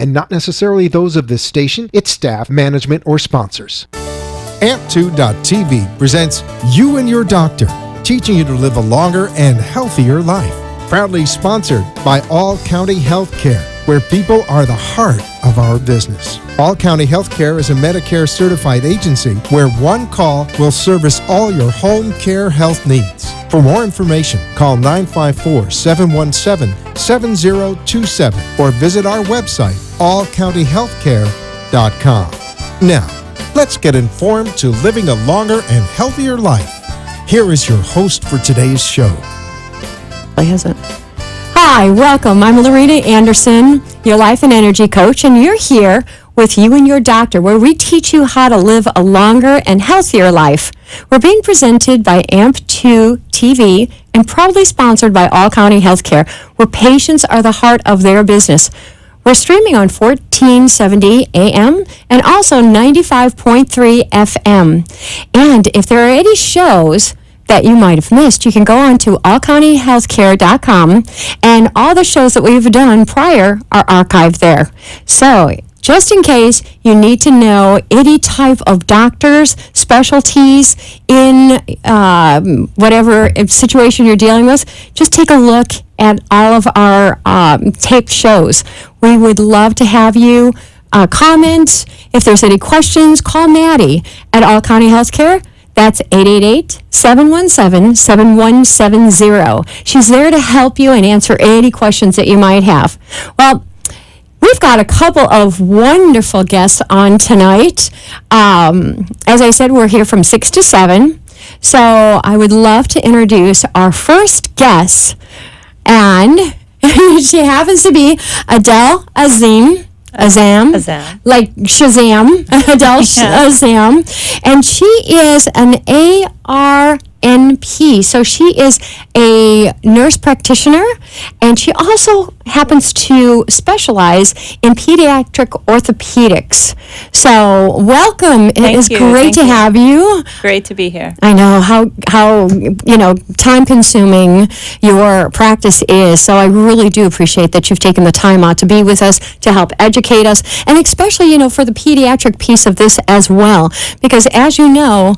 and not necessarily those of this station, its staff, management, or sponsors. AMP2.TV presents You and Your Doctor, teaching you to live a longer and healthier life. Proudly sponsored by All County Healthcare, where people are the heart of our business. All County Healthcare is a Medicare certified agency where one call will service all your home care health needs. For more information, call 954-717-7027 or visit our website, allcountyhealthcare.com. Now, let's get informed to living a longer and healthier life. Here is your host for today's show. Hi, welcome. I'm Lorena Anderson, your life and energy coach, and you're here with You and Your Doctor, where we teach you how to live a longer and healthier life. We're being presented by AMP2 TV and proudly sponsored by All County Healthcare, where patients are the heart of their business. We're streaming on 1470 AM and also 95.3 FM. And if there are any shows that you might have missed, you can go on to allcountyhealthcare.com, and all the shows that we've done prior are archived there. So just in case you need to know any type of doctors, specialties in whatever situation you're dealing with, just take a look at all of our taped shows. We would love to have you comment. If there's any questions, call Maddie at All County Healthcare. That's 888-717-7170. She's there to help you and answer any questions that you might have. Well, we've got a couple of wonderful guests on tonight. As I said, we're here from 6 to 7. So I would love to introduce our first guest. And she happens to be Adelle Azam, like Shazam, Adelle Azam, and she is an ARNP, so she is a nurse practitioner, and she also happens to specialize in pediatric orthopedics. So welcome. It is great to have you. Great to be here. I know how time consuming your practice is, so I really do appreciate that you've taken the time out to be with us, to help educate us, and especially for the pediatric piece of this as well, because as you know,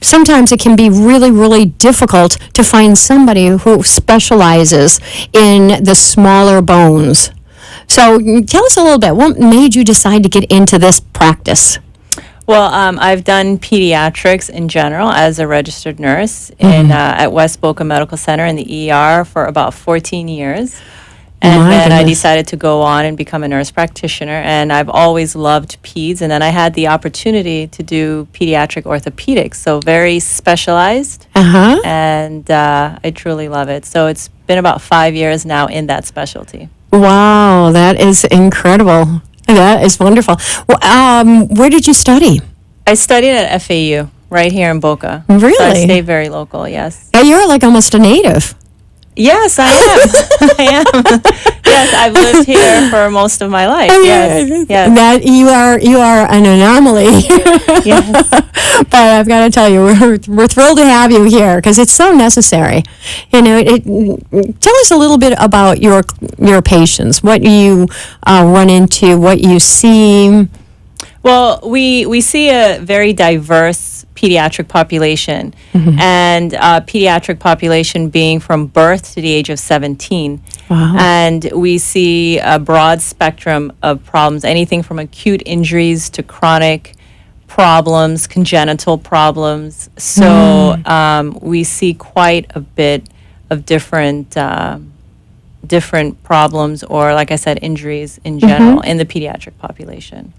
sometimes it can be really, really difficult to find somebody who specializes in the smaller bones. So tell us a little bit, what made you decide to get into this practice? Well, I've done pediatrics in general as a registered nurse at West Boca Medical Center in the ER for about 14 years. And then I decided to go on and become a nurse practitioner, and I've always loved peds, and then I had the opportunity to do pediatric orthopedics, so very specialized, and I truly love it. So it's been about 5 years now in that specialty. Wow, that is incredible. That is wonderful. Well, where did you study? I studied at FAU, right here in Boca. Really? So I stayed very local, yes. Yeah, you're like almost a native. Yes, I am. I am. Yes, I've lived here for most of my life. Yes. That you are an anomaly. Yes. But I've got to tell you, we're thrilled to have you here because it's so necessary. Tell us a little bit about your patients, what you run into, what you see. Well, we see a very diverse pediatric population, and pediatric population being from birth to the age of 17. Wow. And we see a broad spectrum of problems, anything from acute injuries to chronic problems, congenital problems. So we see quite a bit of different problems, or like I said, injuries in general in the pediatric population.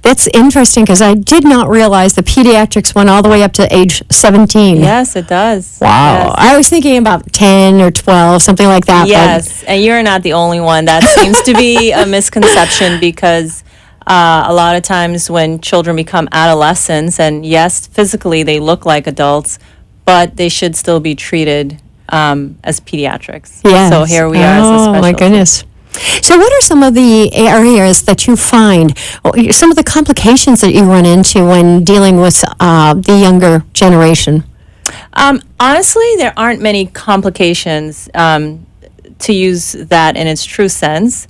That's interesting because I did not realize the pediatrics went all the way up to age 17. Yes, it does. Wow. Yes. I was thinking about 10 or 12, something like that. Yes, and you're not the only one. That seems to be a misconception because a lot of times when children become adolescents, and yes, physically they look like adults, but they should still be treated as pediatrics. Yes. So here we are as a specialty. Oh, my goodness. So what are some of the areas that you find, some of the complications that you run into when dealing with the younger generation? Honestly, there aren't many complications to use that in its true sense.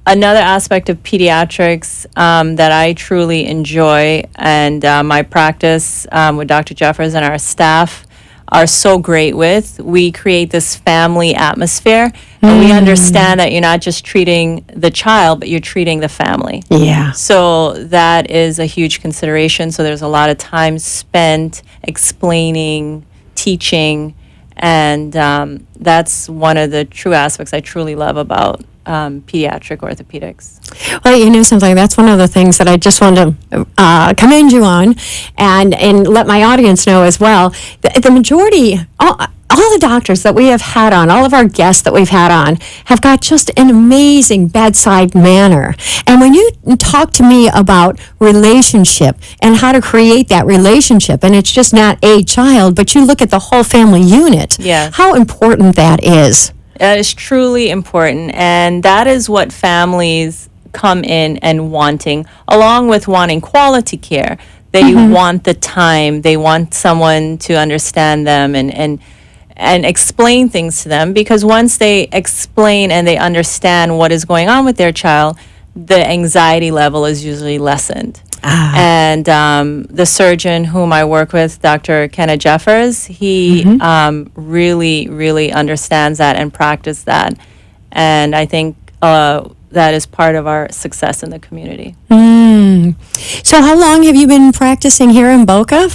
Another aspect of pediatrics that I truly enjoy, and my practice with Dr. Jeffers and our staff are so great with, we create this family atmosphere, and we understand that you're not just treating the child, but you're treating the family. Yeah. So that is a huge consideration. So there's a lot of time spent explaining, teaching, and that's one of the true aspects I truly love about pediatric orthopedics. Well, you know something, that's one of the things that I just want to commend you on and let my audience know as well. The majority, all the doctors that we have had on, all of our guests that we've had on, have got just an amazing bedside manner. And when you talk to me about relationship and how to create that relationship, and it's just not a child, but you look at the whole family unit, Yes. how important that is. That is truly important, and that is what families come in and wanting, along with wanting quality care. They want the time. They want someone to understand them and explain things to them, because once they explain and they understand what is going on with their child, the anxiety level is usually lessened. And the surgeon whom I work with, Dr. Kenneth Jeffers, he really, really understands that and practices that. And I think that is part of our success in the community. So how long have you been practicing here in Boca?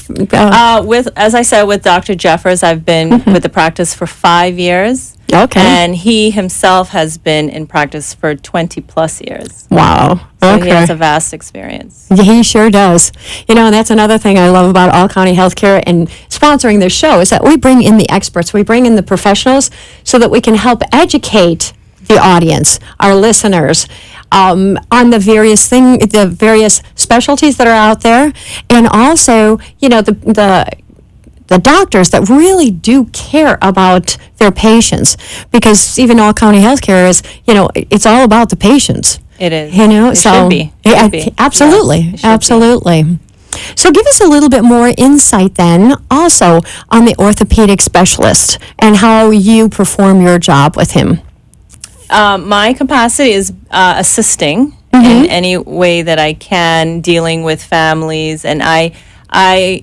As I said, with Dr. Jeffers, I've been with the practice for 5 years. Okay. And he himself has been in practice for 20 plus years. Wow. So Okay. he has a vast experience. He sure does. You know, and that's another thing I love about All County Healthcare and sponsoring this show is that we bring in the experts, we bring in the professionals so that we can help educate the audience, our listeners, on the various specialties that are out there, and also, you know, the doctors that really do care about their patients, because even All County Healthcare is, you know, it's all about the patients. It is. You know, It so should be. Yeah, Should be. absolutely, Yes, it should be. absolutely. So give us a little bit more insight then, also on the orthopedic specialist and how you perform your job with him. My capacity is assisting in any way that I can, dealing with families, and I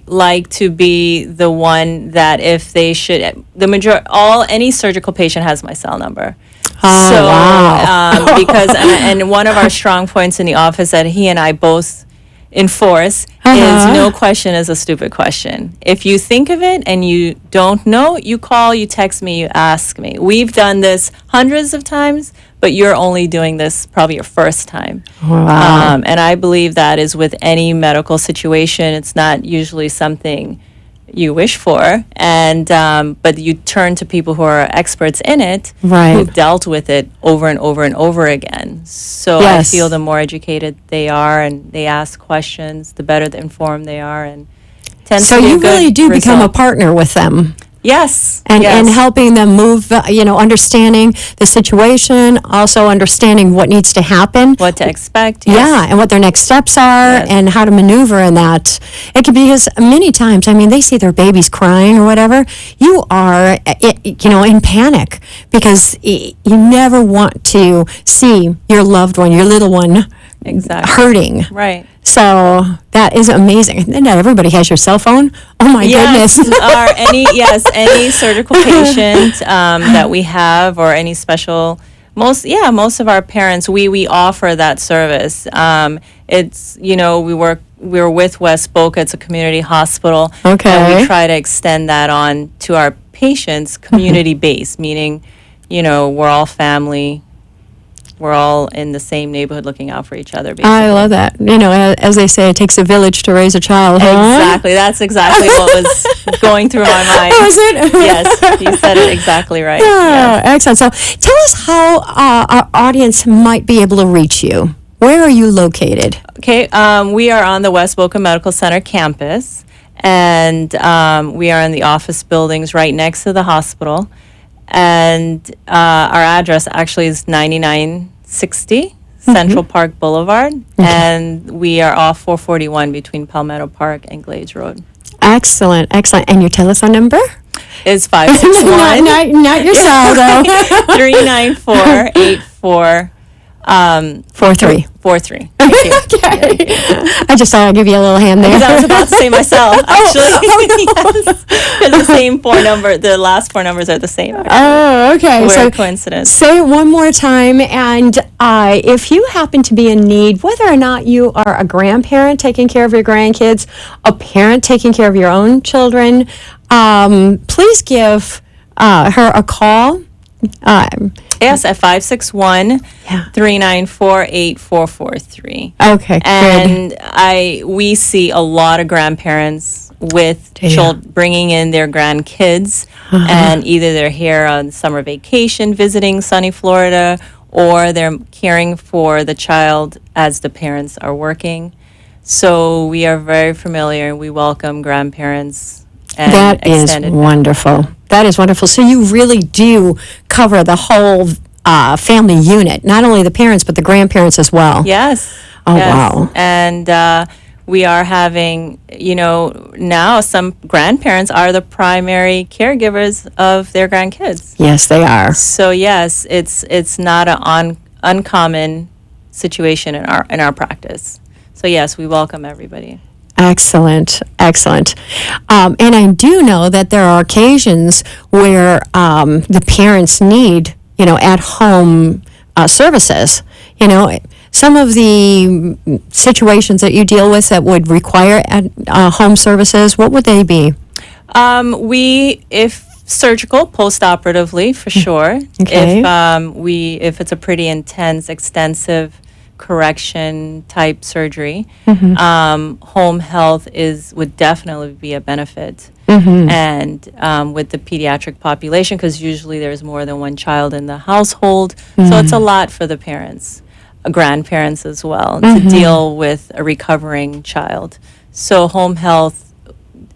like to be the one that if they should, any surgical patient has my cell number. Oh, So, wow. because and one of our strong points in the office that he and I both enforce is no question is a stupid question. If you think of it and you don't know, you call, you text me, you ask me. We've done this hundreds of times, but you're only doing this probably your first time. Wow. And I believe that is with any medical situation. It's not usually something you wish for, and but you turn to people who are experts in it, Right. who've dealt with it over and over and over again. So Yes. I feel the more educated they are and they ask questions, the better informed they are, and tends So to be a you really good do become a result. partner with them. Yes, And, yes. and helping them move, you know, understanding the situation, also understanding what needs to happen. What to expect. Yeah, and what their next steps are Yes. and how to maneuver in that. It could be because many times, I mean, they see their babies crying or whatever. You are, you know, in panic because you never want to see your loved one, your little one, Exactly. hurting. Right. So that is amazing. And not everybody has your cell phone. Oh my Yes, goodness. or any surgical patient that we have, or any special. Most of our parents, we offer that service. It's, you know, we're with West Boca. It's a community hospital. Okay. And we try to extend that on to our patients, community based, meaning, you know, we're all family. We're all in the same neighborhood looking out for each other, basically. I love that. You know, as they say, it takes a village to raise a child. Huh? Exactly. That's exactly what was going through my mind. Was it? Yes, you said it exactly right. Yeah, Yes. excellent. So tell us how our audience might be able to reach you. Where are you located? Okay, we are on the West Boca Medical Center campus, and we are in the office buildings right next to the hospital. And our address actually is 9960 Central Park Boulevard, and we are off 441 between Palmetto Park and Glades Road. Excellent, excellent. And your telephone number? It's 561 not your cell, though. 394 4-3. 4-3. Thank you. Okay. I just thought I'd give you a little hand there. Because I was about to say myself, actually. Yes. Because the same the last four numbers are the same. Actually. Oh, okay. We're So a coincidence. say it one more time. And if you happen to be in need, whether or not you are a grandparent taking care of your grandkids, a parent taking care of your own children, please give her a call. Yes, at 561-394-8443. Okay, And we see a lot of grandparents with bringing in their grandkids, and either they're here on summer vacation visiting sunny Florida, or they're caring for the child as the parents are working. So we are very familiar. We welcome grandparents. And that is wonderful. That is wonderful. So you really do cover the whole family unit, not only the parents, but the grandparents as well. Yes. Oh, yes. wow. And we are having, now some grandparents are the primary caregivers of their grandkids. Yes, they are. So yes, it's not an uncommon situation in our practice. So yes, we welcome everybody. Excellent, excellent. And I do know that there are occasions where the parents need, at-home services. Some of the situations that you deal with that would require home services, what would they be? If surgical, post-operatively, for sure. Okay. If it's a pretty intense, extensive correction type surgery, home health would definitely be a benefit. And with the pediatric population, because usually there's more than one child in the household, so it's a lot for the parents, grandparents as well, to deal with a recovering child. So home health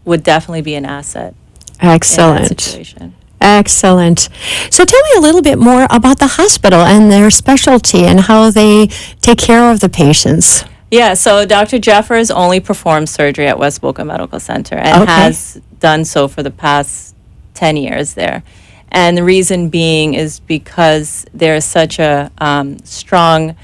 would definitely be an asset. Excellent. In that situation. Excellent. So tell me a little bit more about the hospital and their specialty and how they take care of the patients. Yeah, so Dr. Jeffers only performs surgery at West Boca Medical Center and has done so for the past 10 years there. And the reason being is because there's such a strong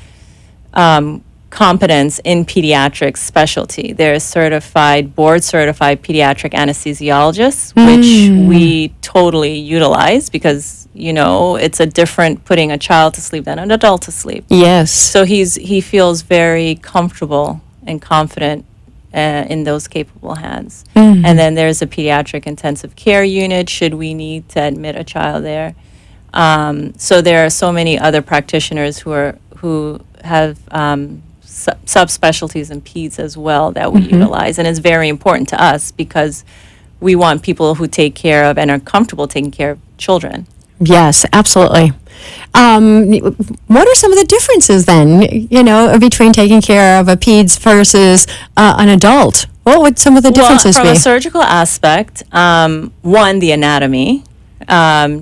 competence in pediatric specialty. They're board-certified pediatric anesthesiologists, which we totally utilize because, it's a different putting a child to sleep than an adult to sleep. Yes. So he feels very comfortable and confident in those capable hands. And then there's a pediatric intensive care unit should we need to admit a child there. So there are so many other practitioners who have subspecialties in peds as well that we utilize, and it's very important to us because we want people who take care of and are comfortable taking care of children. Yes, absolutely. What are some of the differences then, between taking care of a peds versus an adult? What would some of the differences from be? From a surgical aspect, one, the anatomy.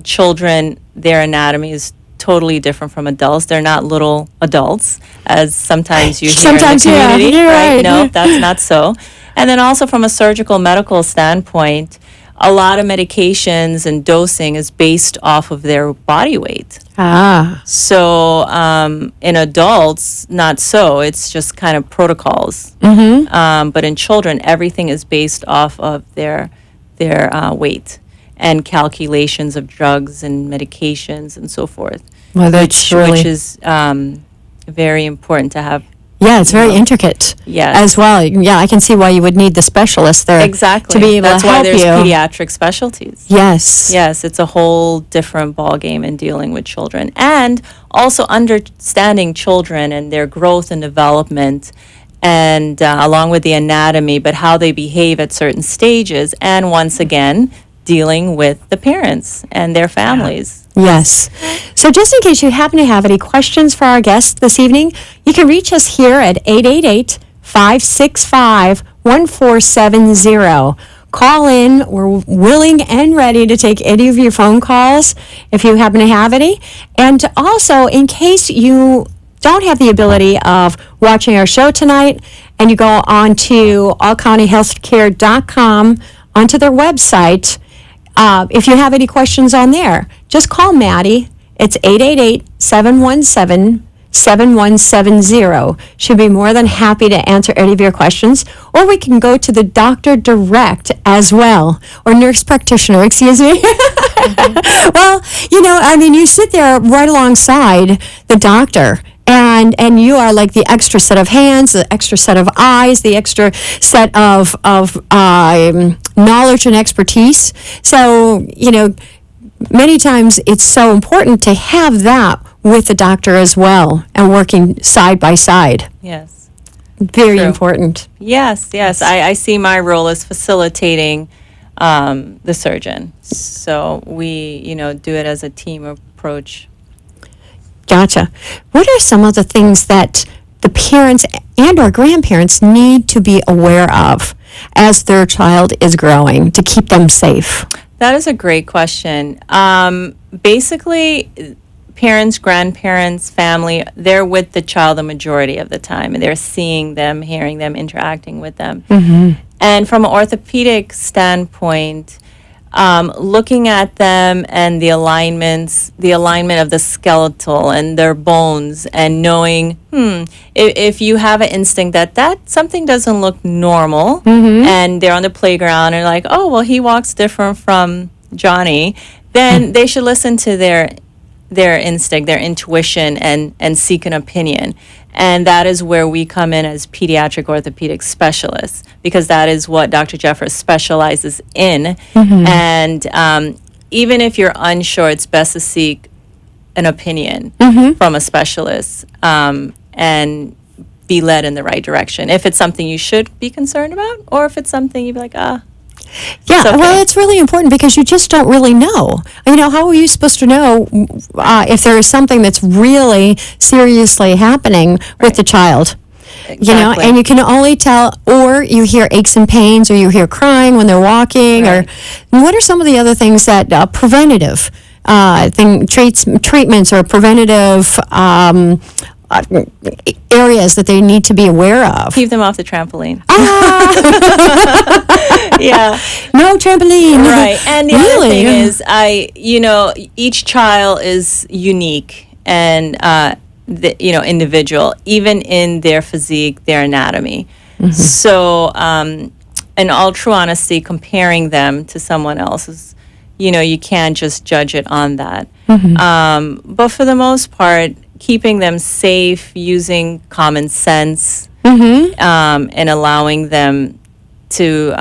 Children, their anatomy is totally different from adults. They're not little adults, as sometimes you hear in the community. Yeah, right? No, that's not so. And then also from a surgical medical standpoint, a lot of medications and dosing is based off of their body weight. So in adults, not so. It's just kind of protocols. But in children, everything is based off of their weight and calculations of drugs and medications and so forth. Well, which is very important to have. Yeah, it's very intricate. Yes. As well. Yeah, I can see why you would need the specialist there. Exactly. To be able That's to help why there's you. pediatric specialties. Yes. Yes, it's a whole different ballgame in dealing with children. And also understanding children and their growth and development, and along with the anatomy, but how they behave at certain stages. And once again, dealing with the parents and their families. Yes. So just in case you happen to have any questions for our guests this evening, you can reach us here at 888-565-1470. Call in. We're willing and ready to take any of your phone calls if you happen to have any. And also, in case you don't have the ability of watching our show tonight and you go on to allcountyhealthcare.com, onto their website, if you have any questions on there, just call Maddie. It's 888-717-69 7170. She'll be more than happy to answer any of your questions. Or we can go to the doctor direct as well, or nurse practitioner, excuse me. Well, you sit there right alongside the doctor. And you are like the extra set of hands, the extra set of eyes, the extra set of knowledge and expertise. So, many times it's so important to have that with the doctor as well and working side by side. Yes. Very True. important. Yes. I see my role as facilitating the surgeon. So we, do it as a team approach. Gotcha. What are some of the things that the parents and or grandparents need to be aware of as their child is growing to keep them safe? That is a great question. Basically, parents, grandparents, family, they're with the child the majority of the time, and they're seeing them, hearing them, interacting with them. Mm-hmm. And from an orthopedic standpoint, looking at them and the alignment of the skeletal and their bones, and knowing, if you have an instinct that something doesn't look normal, and they're on the playground and like, oh, well, he walks different from Johnny, then they should listen to their instinct, their intuition, and seek an opinion. And that is where we come in as pediatric orthopedic specialists, because that is what Dr. Jeffers specializes in. Mm-hmm. And even if you're unsure, it's best to seek an opinion from a specialist and be led in the right direction. If it's something you should be concerned about, or if it's something you'd be like, Yeah, okay. Well, it's really important because you just don't really know. How are you supposed to know if there is something that's really seriously happening with the child? Exactly. And you can only tell, or you hear aches and pains, or you hear crying when they're walking, Right. or what are some of the other things that preventative treatments or preventative areas that they need to be aware of? Keep them off the trampoline. Yeah. No trampoline. Right. And the Really? other thing is, each child is unique and, individual, even in their physique, their anatomy. Mm-hmm. So, in all true honesty, comparing them to someone else is, you can't just judge it on that. Mm-hmm. But for the most part, keeping them safe, using common sense, and allowing them to,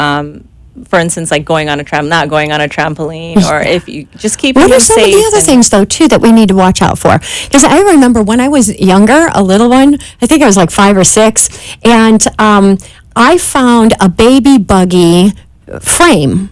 for instance, like not going on a trampoline, or if you just keep them safe. What are some of the other things, though, too, that we need to watch out for? Because I remember when I was younger, a little one, I think I was like 5 or 6, and I found a baby buggy frame.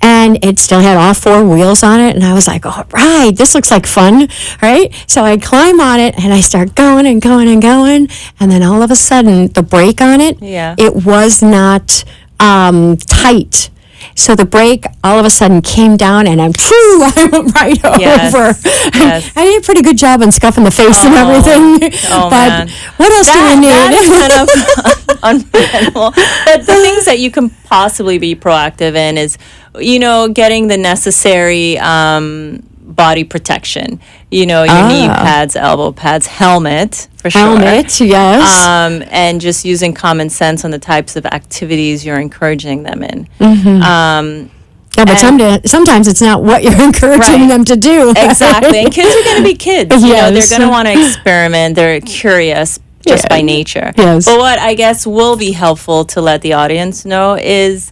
And it still had all 4 wheels on it. And I was like, all right, this looks like fun, right? So I climb on it, and I start going and going and going. And then all of a sudden, the brake on it, it was not tight. So the brake all of a sudden came down, and I went right over. Yes. I did a pretty good job on scuffing the face and everything. Oh, but man. what else do we need? That's kind of unforgettable. But the things that you can possibly be proactive in is, getting the necessary body protection. Your knee pads, elbow pads, helmet, for sure. Helmet, yes. And just using common sense on the types of activities you're encouraging them in. Mm-hmm. Yeah, but sometimes it's not what you're encouraging them to do. Exactly. And kids are going to be kids. Yes. They're going to want to experiment. They're curious just by nature. Yes. But what I guess will be helpful to let the audience know is,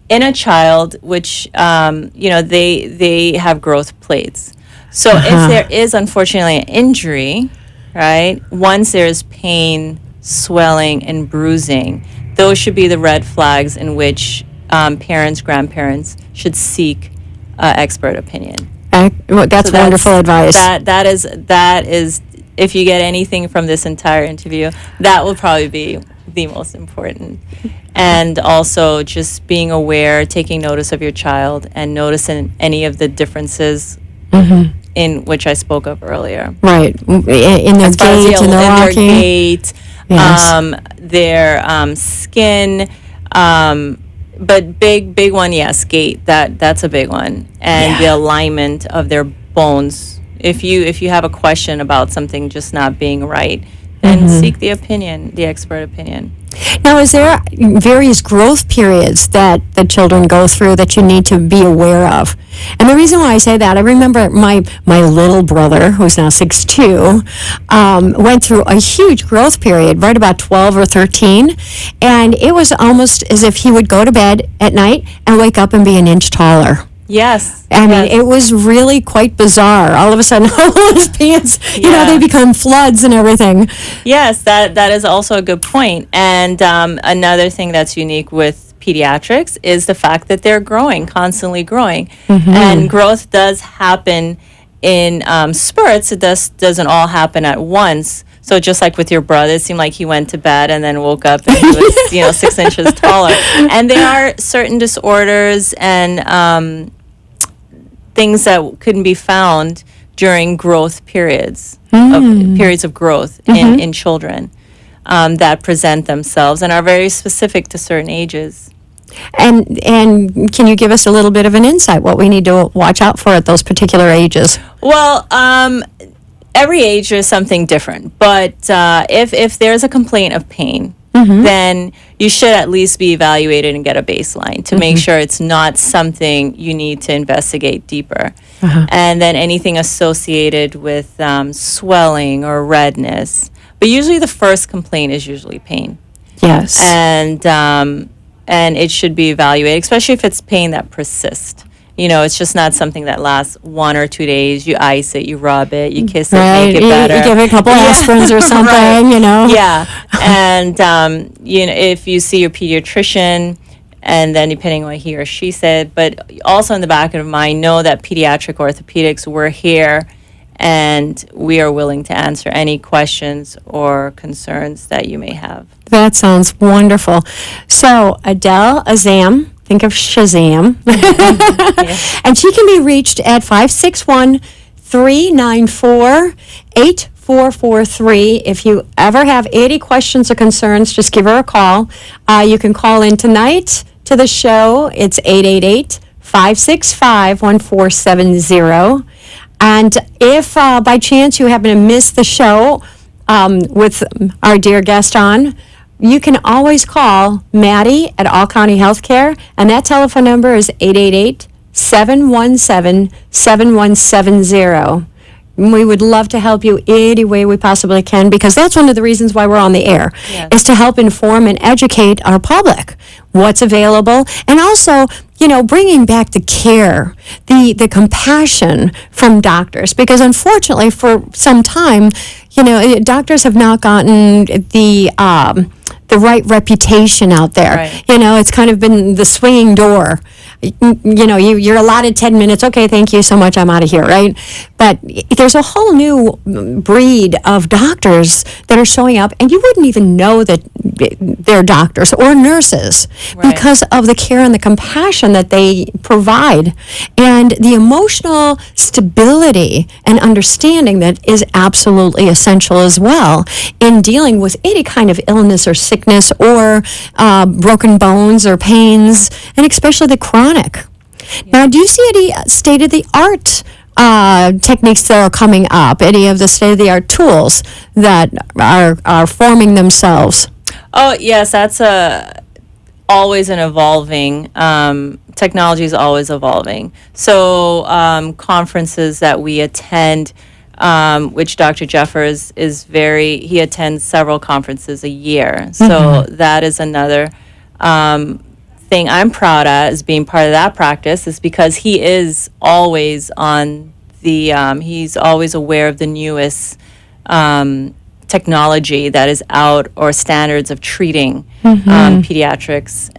in a child, which, they have growth plates. So if there is, unfortunately, an injury, right, once there's pain, swelling, and bruising, those should be the red flags in which parents, grandparents should seek expert opinion. That's wonderful advice. That is, if you get anything from this entire interview, that will probably be the most important. And also just being aware, taking notice of your child, and noticing any of the differences in which I spoke of earlier. Right. In their gait, in their walking. Their gait, their skin. But big one, yes, gait. That's a big one. And the alignment of their bones If you have a question about something just not being right, then seek the expert opinion. Now, is there various growth periods that the children go through that you need to be aware of? And the reason why I say that, I remember my little brother, who's now 6'2", went through a huge growth period, right about 12 or 13, and it was almost as if he would go to bed at night and wake up and be an inch taller. Yes. I mean, it was really quite bizarre. All of a sudden, all his pants, they become floods and everything. Yes, that is also a good point. And another thing that's unique with pediatrics is the fact that they're constantly growing. And growth does happen in spurts. It doesn't all happen at once. So just like with your brother, it seemed like he went to bed and then woke up and he was 6 inches taller. And there are certain disorders and things that couldn't be found during growth periods of growth in children that present themselves and are very specific to certain ages. And can you give us a little bit of an insight what we need to watch out for at those particular ages? Well, every age is something different, but if there's a complaint of pain, then you should at least be evaluated and get a baseline to make sure it's not something you need to investigate deeper. And then anything associated with swelling or redness. But usually the first complaint is usually pain. Yes. And it should be evaluated, especially if it's pain that persists. It's just not something that lasts 1 or 2 days. You ice it, you rub it, you kiss it, make it better. You give it a couple aspirins or something, right. Yeah. And, if you see your pediatrician, and then depending on what he or she said, but also in the back of your mind, know that pediatric orthopedics, we're here, and we are willing to answer any questions or concerns that you may have. That sounds wonderful. So, Adelle Azam, think of Shazam. And she can be reached at 561-394-8443. If you ever have any questions or concerns, just give her a call. You can call in tonight to the show. It's 888-565-1470. And if by chance you happen to miss the show with our dear guest on, you can always call Maddie at All County Healthcare, and that telephone number is 888-717-7170. We would love to help you any way we possibly can, because that's one of the reasons why we're on the air, is to help inform and educate our public what's available, and also, bringing back the care, the compassion from doctors, because unfortunately for some time, doctors have not gotten the right reputation out there. Right. It's kind of been the swinging door. You're allotted 10 minutes. Okay, thank you so much. I'm out of here, right? But there's a whole new breed of doctors that are showing up, and you wouldn't even know that they're doctors or nurses because of the care and the compassion that they provide, and the emotional stability and understanding that is absolutely essential as well in dealing with any kind of illness or sickness or broken bones or pains, and especially the chronic. Now, do you see any state-of-the-art techniques that are coming up, any of the state-of-the-art tools that are forming themselves? Oh, yes, that's always an evolving, technology is always evolving. So conferences that we attend, which Dr. Jeffers he attends several conferences a year. So that is another thing I'm proud of as being part of that practice, is because he is always on he's always aware of the newest technology that is out, or standards of treating pediatrics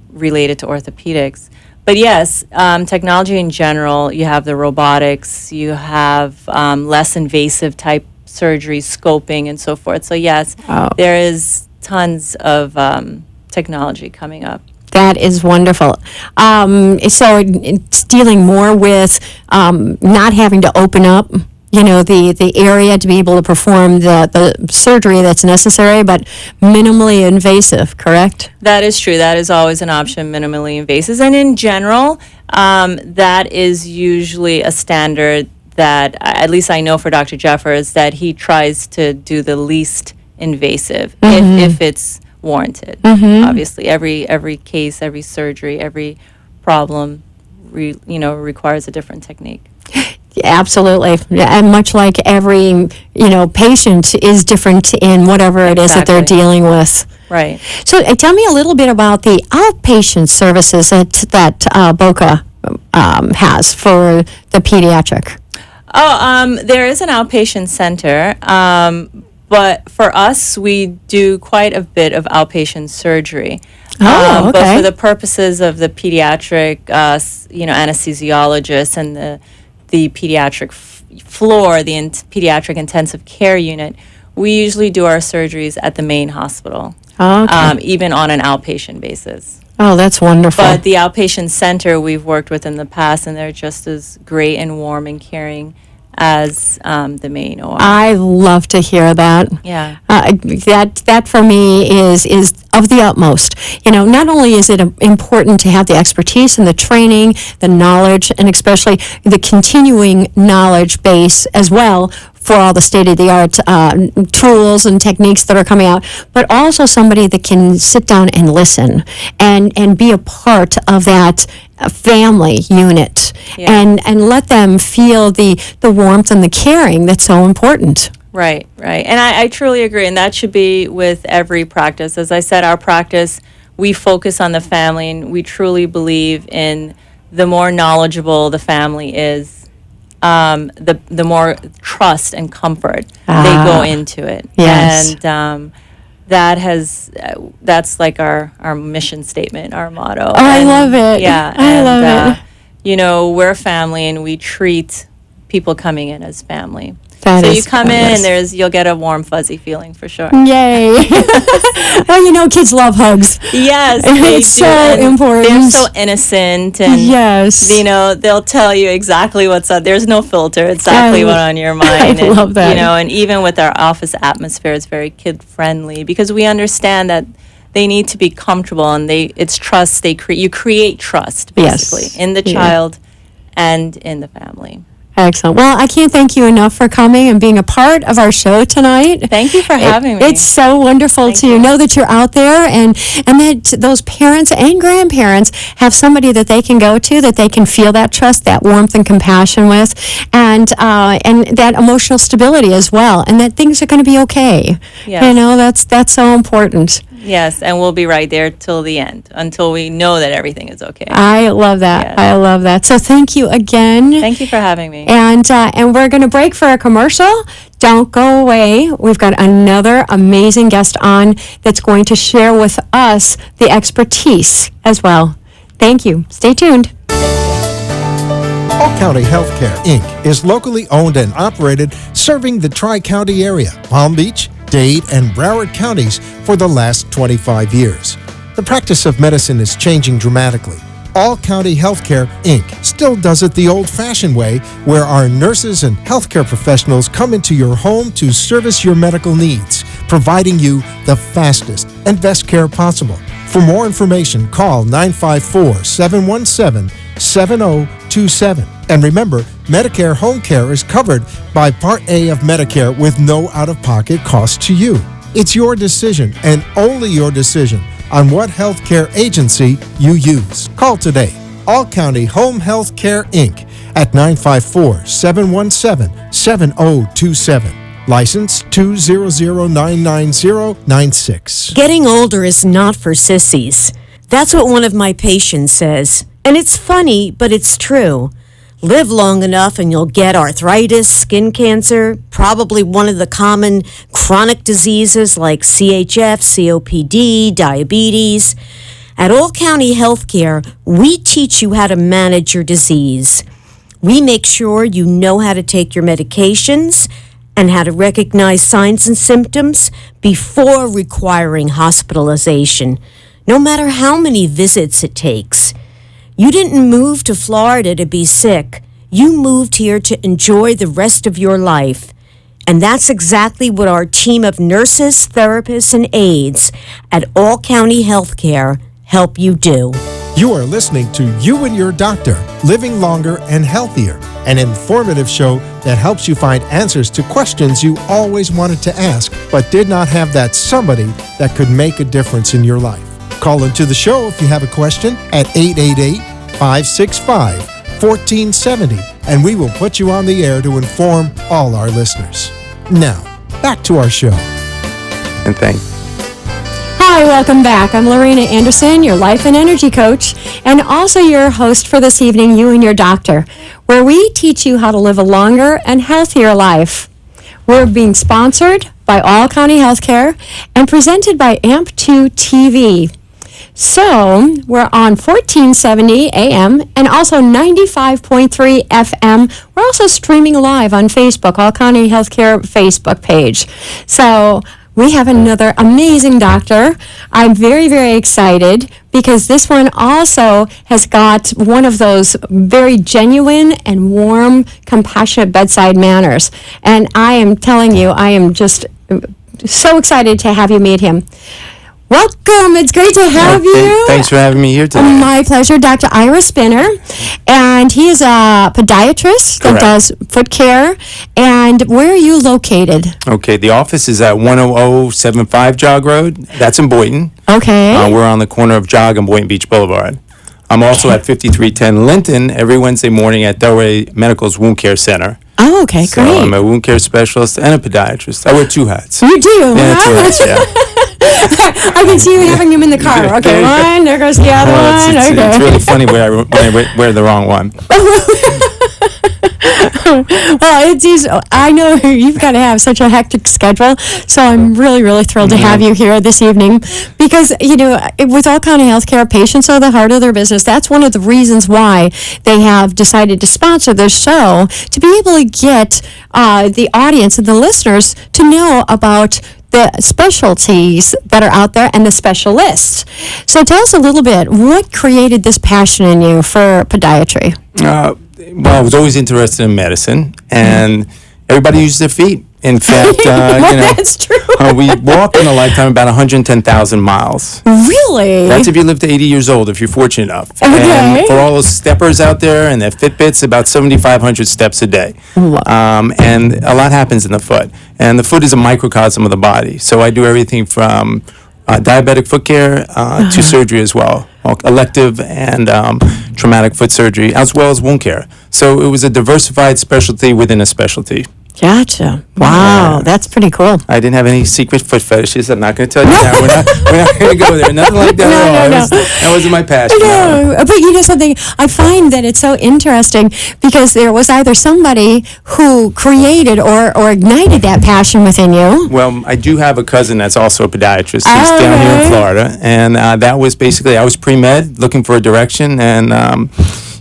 related to orthopedics. But yes, technology in general, you have the robotics, you have less invasive type surgery, scoping, and so forth. So yes, there is tons of technology coming up. That is wonderful. So it's dealing more with not having to open up, the area to be able to perform the surgery that's necessary, but minimally invasive, correct? That is true. That is always an option, minimally invasive. And in general, that is usually a standard that, at least I know for Dr. Jeffers, that he tries to do the least invasive if it's warranted. Obviously, every case, every surgery, every problem, requires a different technique. Yeah, absolutely. Yeah, and much like every, patient is different in whatever it is that they're dealing with. Right. So tell me a little bit about the outpatient services that Boca has for the pediatric. There is an outpatient center, but for us, we do quite a bit of outpatient surgery. Okay. But for the purposes of the pediatric, anesthesiologist and the pediatric floor, the pediatric intensive care unit, we usually do our surgeries at the main hospital, even on an outpatient basis. Oh, that's wonderful. But the outpatient center we've worked with in the past, and they're just as great and warm and caring as the main OR. I love to hear that. Yeah. That for me is of the utmost. Not only is it important to have the expertise and the training, the knowledge, and especially the continuing knowledge base as well for all the state-of-the-art tools and techniques that are coming out, but also somebody that can sit down and listen and be a part of that family unit and let them feel the warmth and the caring that's so important. Right. And I truly agree, and that should be with every practice. As I said, our practice, we focus on the family, and we truly believe in the more knowledgeable the family is, the more trust and comfort they go into it. Yes. And that's like our mission statement, our motto. Oh, I love it. Yeah. I love it. We're family, and we treat people coming in as family. That so is you come fabulous. in, and you'll get a warm, fuzzy feeling for sure. Yay. Well, kids love hugs. Yes, It's they do, so and important. They're so innocent, and Yes. they'll tell you exactly what's up. There's no filter. Exactly what's on your mind. I love that. And even with our office atmosphere, it's very kid friendly because we understand that they need to be comfortable, and it's trust. You create trust basically in the child and in the family. Excellent. Well, I can't thank you enough for coming and being a part of our show tonight. Thank you for having me. It's so wonderful to know that you're out there and that those parents and grandparents have somebody that they can go to, that they can feel that trust, that warmth and compassion with, and that emotional stability as well, and that things are going to be okay. Yes. That's so important. Yes, and we'll be right there till the end, until we know that everything is okay. I love that. Yes. I love that. So thank you again. Thank you for having me. And we're going to break for a commercial. Don't go away. We've got another amazing guest on that's going to share with us the expertise as well. Thank you. Stay tuned. All County Healthcare, Inc. is locally owned and operated, serving the Tri-County area, Palm Beach, Dade, and Broward counties for the last 25 years. The practice of medicine is changing dramatically. All County Healthcare, Inc. still does it the old-fashioned way, where our nurses and healthcare professionals come into your home to service your medical needs, providing you the fastest and best care possible. For more information, call 954-717-7027. And remember, Medicare Home Care is covered by Part A of Medicare with no out-of-pocket cost to you. It's your decision, and only your decision, on what healthcare agency you use. Call today. All County Home Health Care, Inc. at 954-717-7027. License 200999096. Getting older is not for sissies. That's what one of my patients says. And it's funny, but it's true. Live long enough and you'll get arthritis, skin cancer, probably one of the common chronic diseases like CHF, COPD, diabetes. At All County Healthcare, we teach you how to manage your disease. We make sure you know how to take your medications and how to recognize signs and symptoms before requiring hospitalization, no matter how many visits it takes. You didn't move to Florida to be sick. You moved here to enjoy the rest of your life. And that's exactly what our team of nurses, therapists, and aides at All County Healthcare help you do. You are listening to You and Your Doctor, Living Longer and Healthier, an informative show that helps you find answers to questions you always wanted to ask, but did not have that somebody that could make a difference in your life. Call into the show if you have a question at 888-565-1470, and we will put you on the air to inform all our listeners. Now, back to our show. And thanks. Hi, welcome back. I'm Lorena Anderson, your life and energy coach, and also your host for this evening, You and Your Doctor, where we teach you how to live a longer and healthier life. We're being sponsored by All County Healthcare and presented by AMP2 TV. So, we're on 1470 AM and also 95.3 FM. We're also streaming live on Facebook, All County Healthcare Facebook page. So, we have another amazing doctor. I'm very, very excited because this one also has got one of those very genuine and warm, compassionate bedside manners. And I am telling you, I am just so excited to have you meet him. Welcome. It's great to have you. Thanks for having me here today. My pleasure. Dr. Ira Spinner. And he is a podiatrist that does foot care. And where are you located? Okay, the office is at 10075 Jog Road. That's in Boynton. Okay. We're on the corner of Jog and Boynton Beach Boulevard. I'm also at 5310 Linton every Wednesday morning at Delray Medical's Wound Care Center. Oh, okay, So great. I'm a wound care specialist and a podiatrist. I wear two hats. You do, Yeah, huh? two hats, yeah. I can see you having him in the car. Okay, one, there goes the other one. It's Okay. really funny when I wear the wrong one. Well, I know you've got to have such a hectic schedule, so I'm really, really thrilled to have you here this evening because, you know, with All County Healthcare, patients are the heart of their business. That's one of the reasons why they have decided to sponsor this show, to be able to get the audience and the listeners to know about the specialties that are out there and the specialists. So tell us a little bit, what created this passion in you for podiatry? Well, I was always interested in medicine, and everybody uses their feet. In fact, That's true. we walk in a lifetime about 110,000 miles. Really? That's if you live to 80 years old, if you're fortunate enough. Okay. And for all those steppers out there and their Fitbits, about 7,500 steps a day. And a lot happens in the foot. And the foot is a microcosm of the body. So I do everything from diabetic foot care to surgery as well, elective and traumatic foot surgery, as well as wound care. So it was a diversified specialty within a specialty. Gotcha. Wow, that's pretty cool. I didn't have any secret foot fetishes. I'm not going to tell you now. We're not going to go there. Nothing like that at all. No. That wasn't my passion. No, but you know something, I find that it's so interesting because there was either somebody who created or ignited that passion within you. Well, I do have a cousin that's also a podiatrist. He's down here in Florida. And that was basically, I was pre-med looking for a direction, and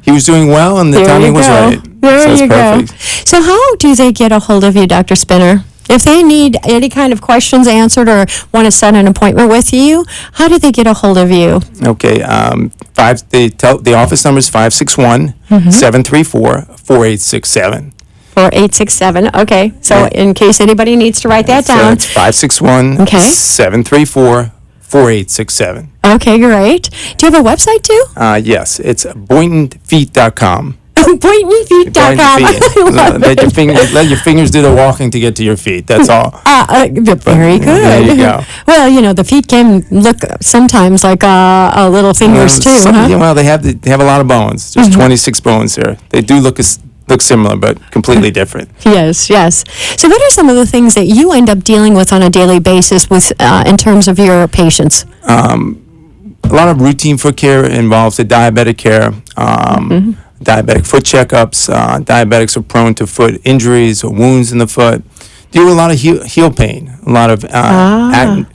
he was doing well, and the timing was right. There you go. So how do they get a hold of you, Dr. Spinner? If they need any kind of questions answered or want to set an appointment with you, how do they get a hold of you? Okay. The office number is 561-734-4867. 4867. Okay. So in case anybody needs to write that down. It's 561-734-4867. Okay, great. Do you have a website too? Yes. It's BoyntonFeet.com. BoyntonFeet.com. Let your fingers do the walking to get to your feet. That's all. Very good. There you go. Well, you know, the feet can look sometimes like little fingers too, huh? Yeah, well, they have a lot of bones. There's 26 bones there. They do look similar, but completely different. Yes. So what are some of the things that you end up dealing with on a daily basis with in terms of your patients? A lot of routine foot care involves the diabetic care. Diabetic foot checkups. Diabetics are prone to foot injuries or wounds in the foot. Deal with a lot of heel pain. A lot of,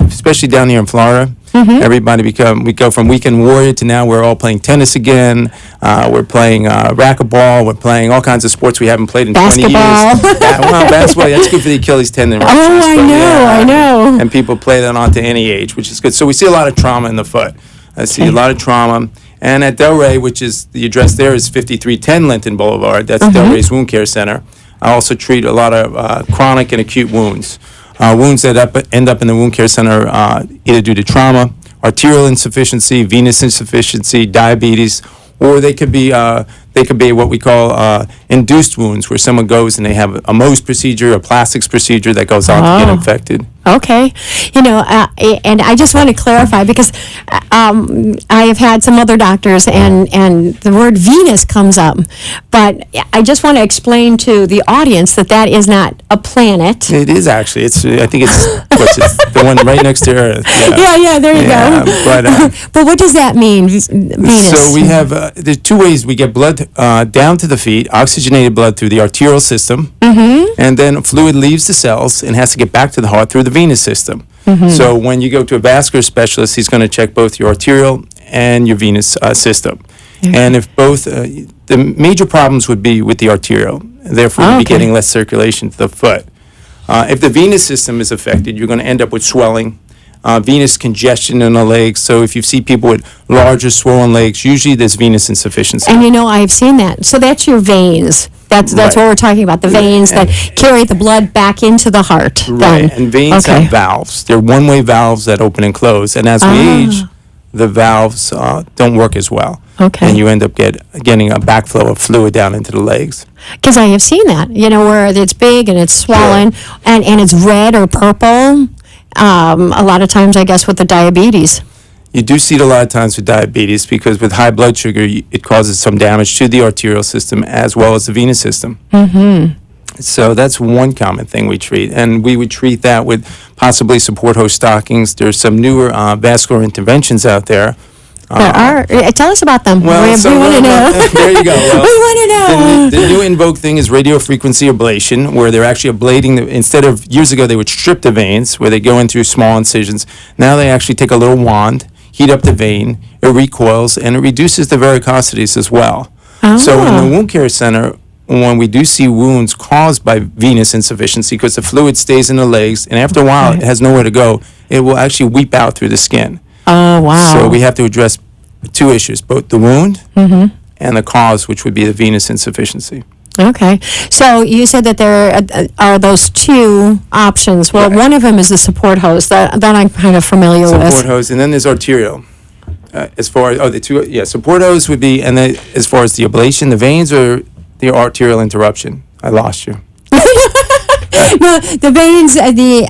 especially down here in Florida. Everybody we go from weekend warrior to now we're all playing tennis again. We're playing racquetball. We're playing all kinds of sports we haven't played in 20 years. Basketball. That's good for the Achilles tendon. I know. And people play that on to any age, which is good. So we see a lot of trauma in the foot. I see a lot of trauma. And at Delray, which is the address there is 5310 Linton Boulevard. That's Delray's Wound Care Center. I also treat a lot of chronic and acute wounds. Wounds that end up in the wound care center either due to trauma arterial insufficiency, venous insufficiency, diabetes, or they could be what we call induced wounds, where someone goes and they have a Mohs procedure, a plastics procedure that goes on to get infected. Okay. And I just want to clarify because I have had some other doctors and the word venous comes up. But I just want to explain to the audience that is not a planet. It is actually. I think it's the one right next to Earth. Yeah, there you go. But what does that mean, venous? So we have, there's two ways we get blood down to the feet, oxygenated blood through the arterial system, and then fluid leaves the cells and has to get back to the heart through the venous system. So when you go to a vascular specialist, he's going to check both your arterial and your venous system. And if both, the major problems would be with the arterial, therefore you'd be getting less circulation to the foot. If the venous system is affected, you're going to end up with swelling, venous congestion in the legs. So if you see people with larger swollen legs, usually there's venous insufficiency. And I've seen that. So that's your veins. That's what we're talking about, the veins that carry the blood back into the heart. Right, and veins have valves. They're one-way valves that open and close. And as we age, the valves don't work as well. Okay. And you end up getting a backflow of fluid down into the legs. Because I have seen that, where it's big and it's swollen and it's red or purple. A lot of times, I guess, with the diabetes. You do see it a lot of times with diabetes because with high blood sugar, it causes some damage to the arterial system as well as the venous system. So that's one common thing we treat. And we would treat that with possibly support hose stockings. There's some newer vascular interventions out there. Tell us about them. Well, we want to know. There you go. Well, we want to know. The new in vogue thing is radiofrequency ablation, where they're actually ablating. Instead of years ago, they would strip the veins, where they go in through small incisions. Now they actually take a little wand, heat up the vein, it recoils, and it reduces the varicosities as well. So in the wound care center, when we do see wounds caused by venous insufficiency, because the fluid stays in the legs, and after a while it has nowhere to go, it will actually weep out through the skin. Oh, wow. So we have to address two issues, both the wound and the cause, which would be the venous insufficiency. Okay. So you said that there are those two options. Well, one of them is the support hose that I'm kind of familiar with. Support hose, and then there's arterial. As far as, the two, support hose would be, and then as far as the ablation, the veins or the arterial interruption. I lost you. No, the veins, the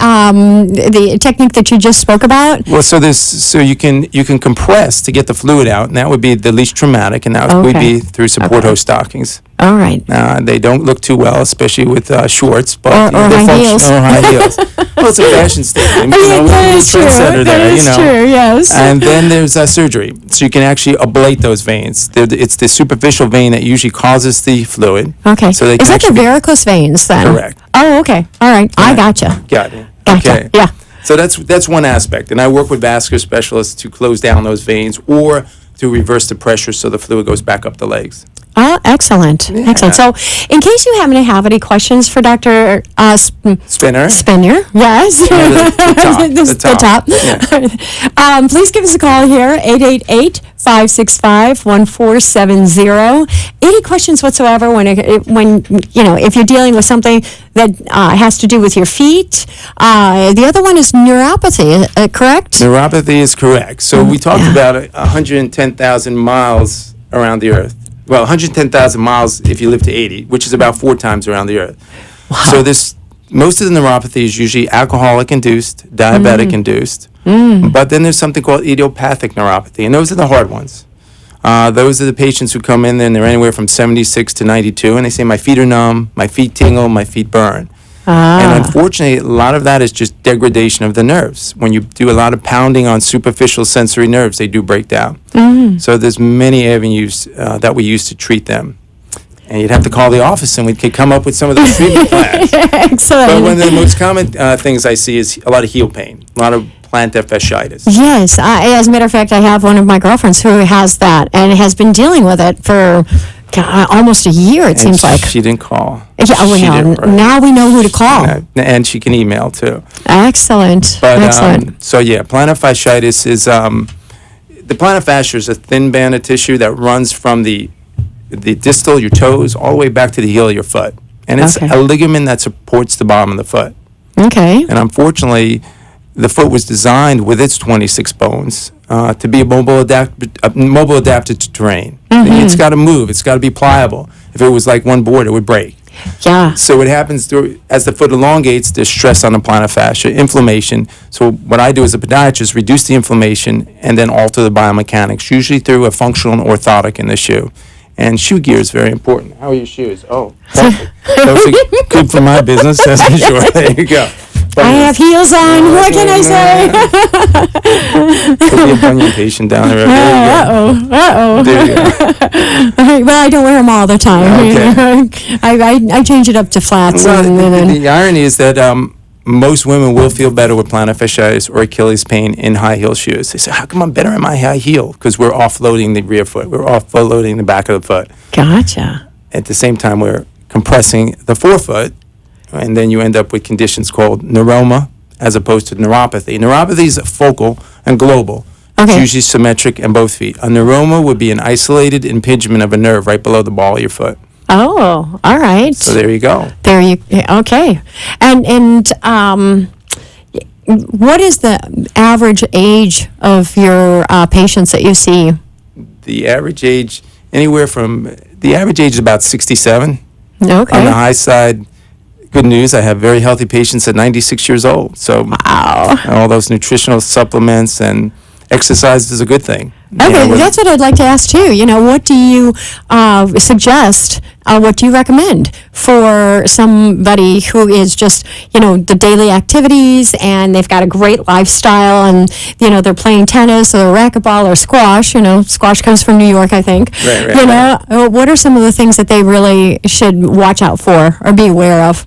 technique that you just spoke about. Well, so you can compress to get the fluid out, and that would be the least traumatic, and that would be through support hose stockings. All right. They don't look too well, especially with shorts, but or they're high heels. functional high heels. Well, it's a fashion statement. That is true. That is true. Yes. And then there's surgery, so you can actually ablate those veins. It's the superficial vein that usually causes the fluid. Okay. So they is that the varicose veins then? Correct. Oh, okay. All right. I gotcha. Got it. Gotcha. Okay. Yeah. So that's one aspect, and I work with vascular specialists to close down those veins or to reverse the pressure so the fluid goes back up the legs. Oh, excellent. Yeah. Excellent. So, in case you happen to have any questions for Dr. Spinner? Yes. The top. Yeah. Please give us a call here, 888-565-1470. Any questions whatsoever when if you're dealing with something that has to do with your feet. The other one is neuropathy, correct? Neuropathy is correct. So we talked about 110,000 miles around the Earth. Well, 110,000 miles if you live to 80, which is about 4 times around the Earth. Wow. So most of the neuropathy is usually alcoholic-induced, diabetic-induced. But then there's something called idiopathic neuropathy, and those are the hard ones. Those are the patients who come in and they're anywhere from 76 to 92, and they say, my feet are numb, my feet tingle, my feet burn. And unfortunately, a lot of that is just degradation of the nerves. When you do a lot of pounding on superficial sensory nerves, they do break down. So there's many avenues that we use to treat them. And you'd have to call the office and we could come up with some of those treatment plans. Excellent. But one of the most common things I see is a lot of heel pain, a lot of plantar fasciitis. Yes. As a matter of fact, I have one of my girlfriends who has that and has been dealing with it for almost a year, it seems like. She didn't call. Yeah, now we know who to call. And she can email too. Excellent. But, Excellent. Plantar fasciitis is, the plantar fascia is a thin band of tissue that runs from the distal, your toes, all the way back to the heel of your foot. And it's a ligament that supports the bottom of the foot. Okay. And unfortunately, the foot was designed with its 26 bones to be mobile adapted to terrain. It's got to move. It's got to be pliable. If it was like one board, it would break. Yeah. So what happens as the foot elongates, there's stress on the plantar fascia, inflammation. So what I do as a podiatrist, reduce the inflammation and then alter the biomechanics, usually through a functional orthotic in the shoe. And shoe gear is very important. How are your shoes? Oh, perfect. Those are good for my business, that's for sure. There you go. I have heels on. What can I say? Could be a bunion patient down there. Uh-oh. There you go. Well, I don't wear them all the time. Okay. I change it up to flats. Well, and then the irony is that most women will feel better with plantar fasciitis or Achilles pain in high heel shoes. They say, how come I'm better in my high heel? Because we're offloading the rear foot. We're offloading the back of the foot. Gotcha. At the same time, we're compressing the forefoot, and then you end up with conditions called neuroma as opposed to neuropathy. Neuropathy is focal and global. Okay. It's usually symmetric in both feet. A neuroma would be an isolated impingement of a nerve right below the ball of your foot. Oh, all right. So there you go. Okay. And what is the average age of your patients that you see? The average age, the average age is about 67. Okay. On the high side, good news, I have very healthy patients at 96 years old. So Wow. all those nutritional supplements and exercise is a good thing. Okay, that's what I'd like to ask too. What do you suggest? What do you recommend for somebody who is just, the daily activities and they've got a great lifestyle and, they're playing tennis or racquetball or squash. Squash comes from New York, I think. Right. What are some of the things that they really should watch out for or be aware of?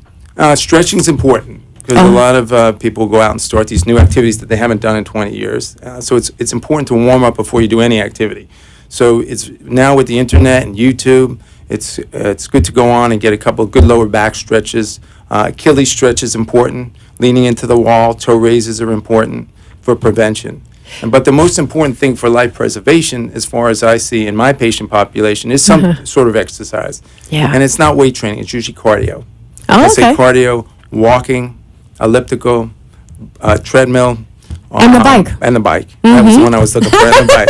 Stretching is important because a lot of people go out and start these new activities that they haven't done in 20 years. So it's important to warm up before you do any activity. So it's now with the internet and YouTube, it's good to go on and get a couple of good lower back stretches. Achilles stretch is important. Leaning into the wall, toe raises are important for prevention. But the most important thing for life preservation, as far as I see in my patient population, is some sort of exercise. Yeah. And it's not weight training, it's usually cardio. Oh, I say okay. cardio, walking, elliptical, treadmill. And the bike. And the bike. That was the one I was looking for, and the bike.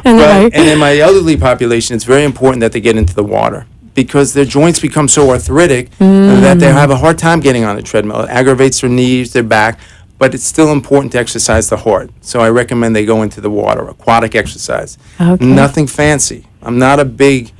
And And in my elderly population, it's very important that they get into the water because their joints become so arthritic that they have a hard time getting on the treadmill. It aggravates their knees, their back, but it's still important to exercise the heart. So I recommend they go into the water, aquatic exercise. Okay. Nothing fancy. I'm not a big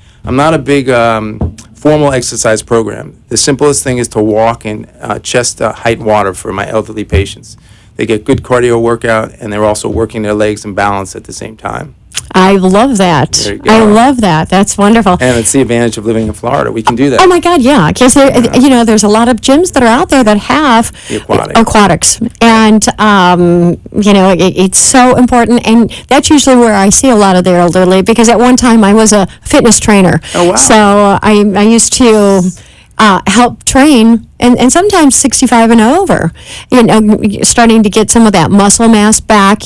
formal exercise program. The simplest thing is to walk in chest height water for my elderly patients. They get good cardio workout, and they're also working their legs and balance at the same time. I love that. There you go. I love that. That's wonderful. And it's the advantage of living in Florida. We can do that. Oh my God, yeah. Because there's a lot of gyms that are out there that have The aquatic. aquatics, and it's so important. And that's usually where I see a lot of their elderly. Because at one time I was a fitness trainer. Oh, wow. So I used to help train. And sometimes 65 and over, starting to get some of that muscle mass back,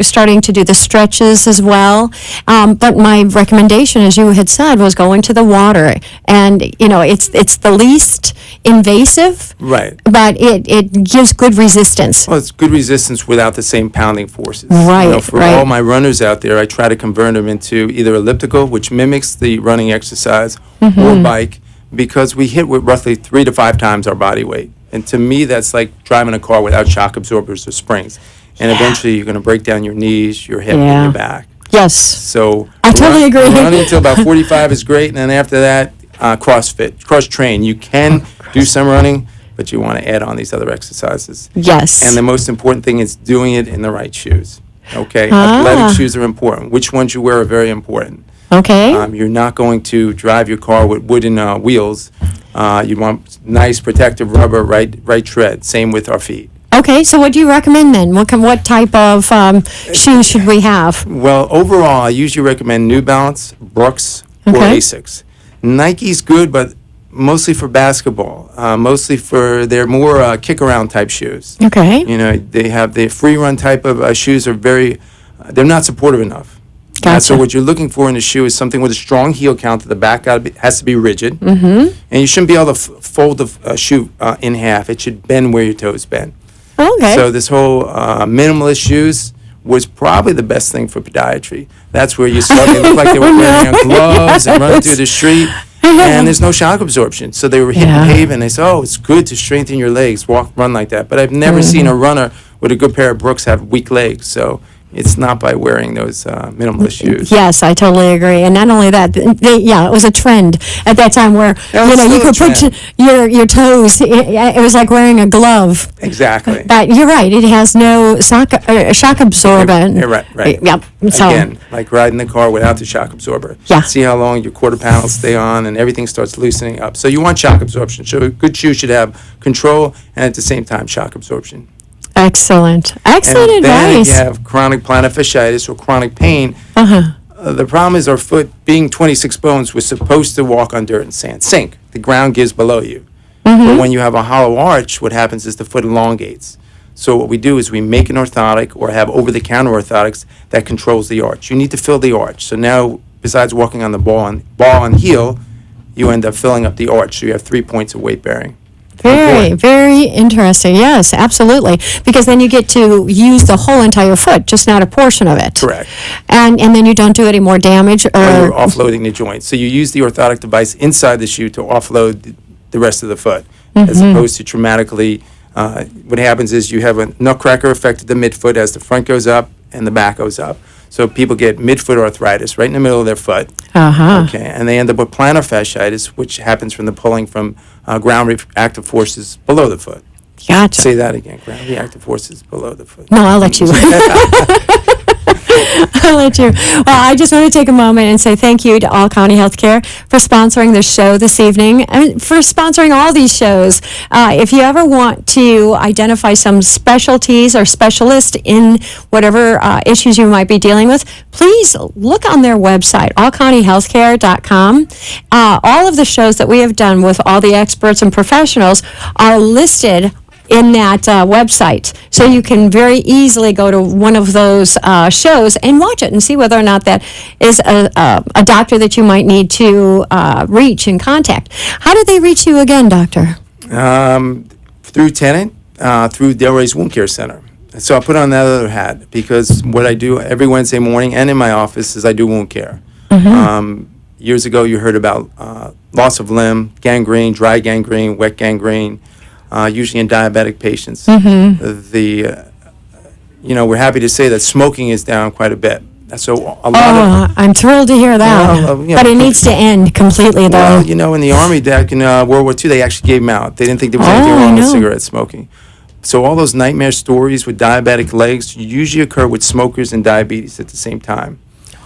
starting to do the stretches as well. But my recommendation, as you had said, was going to the water. And, it's the least invasive. Right. But it gives good resistance. Well, it's good resistance without the same pounding forces. Right, For right. all my runners out there, I try to convert them into either elliptical, which mimics the running exercise, or bike, because we hit with roughly 3 to 5 times our body weight. And to me, that's like driving a car without shock absorbers or springs. And eventually, you're going to break down your knees, your hip, and your back. Yes. So I totally agree. Running until about 45 is great, and then after that, CrossFit, cross-train. You can do some running, but you want to add on these other exercises. Yes. And the most important thing is doing it in the right shoes. Okay? Athletic shoes are important. Which ones you wear are very important. Okay. You're not going to drive your car with wooden wheels. You want nice protective rubber, right tread. Same with our feet. Okay, so what do you recommend then? What type of shoes should we have? Well, overall, I usually recommend New Balance, Brooks, or Okay. Asics. Nike's good, but mostly for basketball. They're more kick-around type shoes. Okay. They have the free run type of shoes they're not supportive enough. Gotcha. So what you're looking for in a shoe is something with a strong heel count to the back. Has to be rigid. And you shouldn't be able to fold the shoe in half. It should bend where your toes bend. Okay. So this whole minimalist shoes was probably the best thing for podiatry. That's where you saw they looked like they were wearing gloves and running through the street, and there's no shock absorption. So they were hitting pavement. They said, oh, it's good to strengthen your legs, run like that. But I've never seen a runner with a good pair of Brooks have weak legs. So it's not by wearing those minimalist shoes. Yes, I totally agree. And not only that, it was a trend at that time where you could put your toes. It was like wearing a glove. Exactly. But you're right. It has no shock absorbent. You're right. Yep. So, again, like riding the car without the shock absorber. Yeah. See how long your quarter panels stay on, and everything starts loosening up. So you want shock absorption. So a good shoe should have control and at the same time shock absorption. Excellent And then advice. if you have chronic plantar fasciitis or chronic pain, the problem is our foot, being 26 bones, was supposed to walk on dirt and sand, sink. The ground gives below you. But when you have a hollow arch, what happens is the foot elongates. So what we do is we make an orthotic or have over-the-counter orthotics that controls the arch. You need to fill the arch. So now, besides walking on the ball and heel, you end up filling up the arch. So you have 3 points of weight bearing. Very, very interesting. Yes, absolutely. Because then you get to use the whole entire foot, just not a portion of it. Correct. And then you don't do any more damage. When you're offloading the joint. So you use the orthotic device inside the shoe to offload the rest of the foot, as opposed to traumatically. What happens is you have a nutcracker effect at the midfoot as the front goes up and the back goes up. So people get midfoot arthritis right in the middle of their foot. Okay, and they end up with plantar fasciitis, which happens from the pulling from ground reactive forces below the foot. Gotcha. Say that again. Ground reactive forces below the foot. No, I'll let you. I'll let you. Well, I just want to take a moment and say thank you to All County Healthcare for sponsoring the show this evening and for sponsoring all these shows. If you ever want to identify some specialties or specialists in whatever issues you might be dealing with, please look on their website, allcountyhealthcare.com. All of the shows that we have done with all the experts and professionals are listed in that website. So you can very easily go to one of those shows and watch it and see whether or not that is a doctor that you might need to reach and contact. How do they reach you again, doctor? Through Tenet, through Delray's Wound Care Center. So I put on that other hat because what I do every Wednesday morning and in my office is I do wound care. Years ago you heard about loss of limb, gangrene, dry gangrene, wet gangrene, usually in diabetic patients. We're happy to say that smoking is down quite a bit. So a lot I'm thrilled to hear that. But it needs to end completely, though. Well, in the Army back in World War II, they actually gave them out. They didn't think there was anything wrong with cigarette smoking. So all those nightmare stories with diabetic legs usually occur with smokers and diabetes at the same time.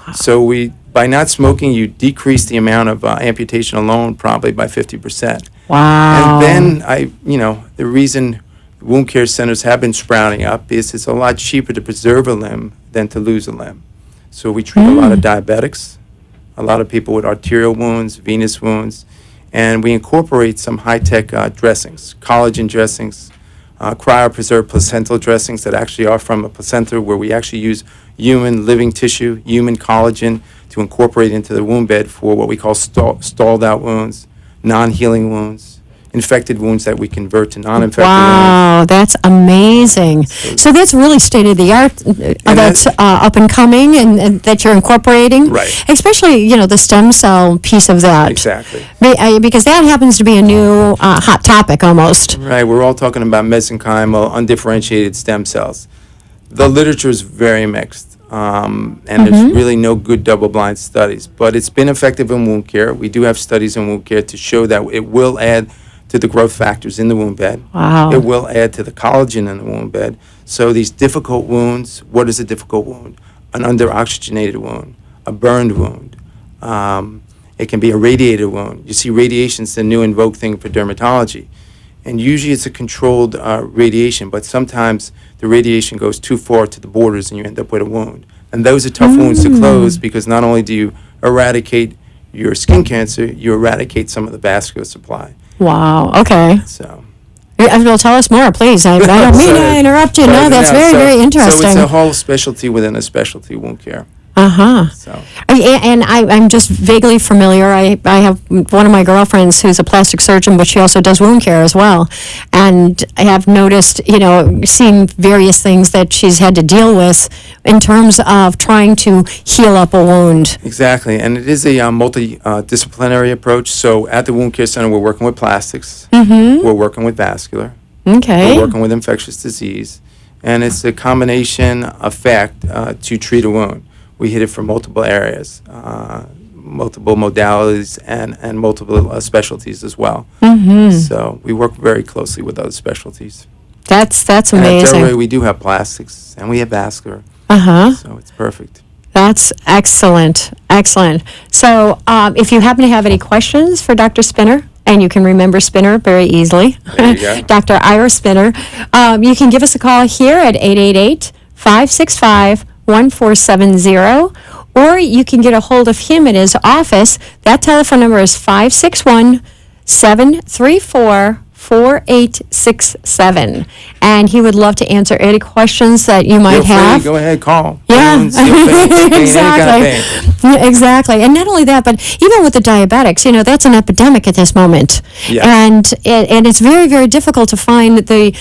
Wow. So by not smoking, you decrease the amount of amputation alone probably by 50%. Wow. And then the reason wound care centers have been sprouting up is it's a lot cheaper to preserve a limb than to lose a limb. So we treat a lot of diabetics, a lot of people with arterial wounds, venous wounds, and we incorporate some high-tech dressings, collagen dressings, cryopreserved placental dressings that actually are from a placenta where we actually use human living tissue, human collagen to incorporate into the wound bed for what we call stalled out wounds, non-healing wounds, infected wounds that we convert to non-infected wounds. Wow, that's amazing. So that's really state-of-the-art. That's up and coming and that you're incorporating. Right. Especially, the stem cell piece of that. Exactly. Because that happens to be a new hot topic almost. Right, we're all talking about mesenchymal, undifferentiated stem cells. The literature is very mixed. And there's really no good double-blind studies. But it's been effective in wound care. We do have studies in wound care to show that it will add to the growth factors in the wound bed. Wow. It will add to the collagen in the wound bed. So these difficult wounds, what is a difficult wound? An under-oxygenated wound, a burned wound. It can be a radiated wound. You see, radiation's the new in vogue thing for dermatology. And usually it's a controlled radiation, but sometimes the radiation goes too far to the borders and you end up with a wound. And those are tough wounds to close because not only do you eradicate your skin cancer, you eradicate some of the vascular supply. Wow, okay. So. Well, tell us more, please. I don't mean to interrupt you. No, that's very, very interesting. So it's a whole specialty within a specialty, wound care. So. And I'm just vaguely familiar. I have one of my girlfriends who's a plastic surgeon, but she also does wound care as well. And I have noticed, seen various things that she's had to deal with in terms of trying to heal up a wound. Exactly, and it is a multidisciplinary approach. So at the Wound Care Center, we're working with plastics, we're working with vascular, Okay. we're working with infectious disease, and it's a combination effect to treat a wound. We hit it from multiple areas, multiple modalities, and multiple specialties as well. So we work very closely with other specialties. That's And at amazing. Delray, we do have plastics, and we have vascular, Uh-huh. so it's perfect. That's excellent. Excellent. So if you happen to have any questions for Dr. Spinner, and you can remember Spinner very easily, There you go. Dr. Ira Spinner, you can give us a call here at 888-565-1470, or you can get a hold of him at his office. That telephone number is 561-734-4867. And he would love to answer any questions that you might Feel free, have. go ahead, call. Yeah, Wounds, steel pain, any kind of exactly. pain. Yeah, exactly. And not only that, but even with the diabetics, that's an epidemic at this moment. Yeah. And it's very, very difficult to find the